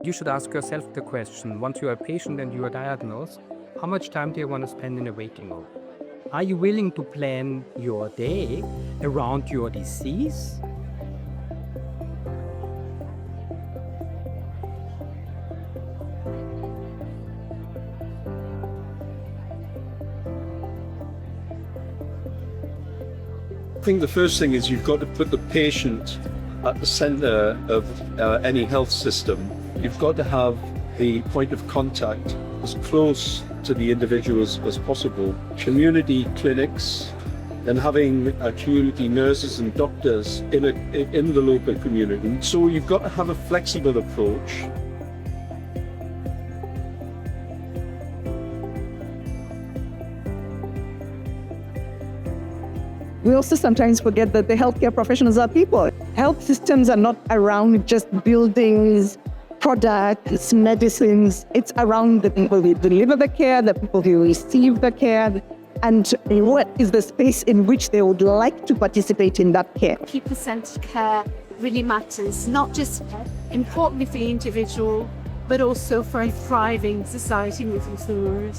You should ask yourself the question, once you are a patient and you are diagnosed, how much time do you want to spend in a waiting room? Are you willing to plan your day around your disease? I think the first thing is you've got to put the patient at the center of any health system. You've got to have the point of contact as close to the individuals as possible. Community clinics and having community nurses and doctors in the local community. So you've got to have a flexible approach. We also sometimes forget that the healthcare professionals are people. Health systems are not around just buildings, products, medicines. It's around the people who deliver the care, the people who receive the care, and what is the space in which they would like to participate in that care. People-centered care really matters, not just importantly for the individual, but also for a thriving society moving forward.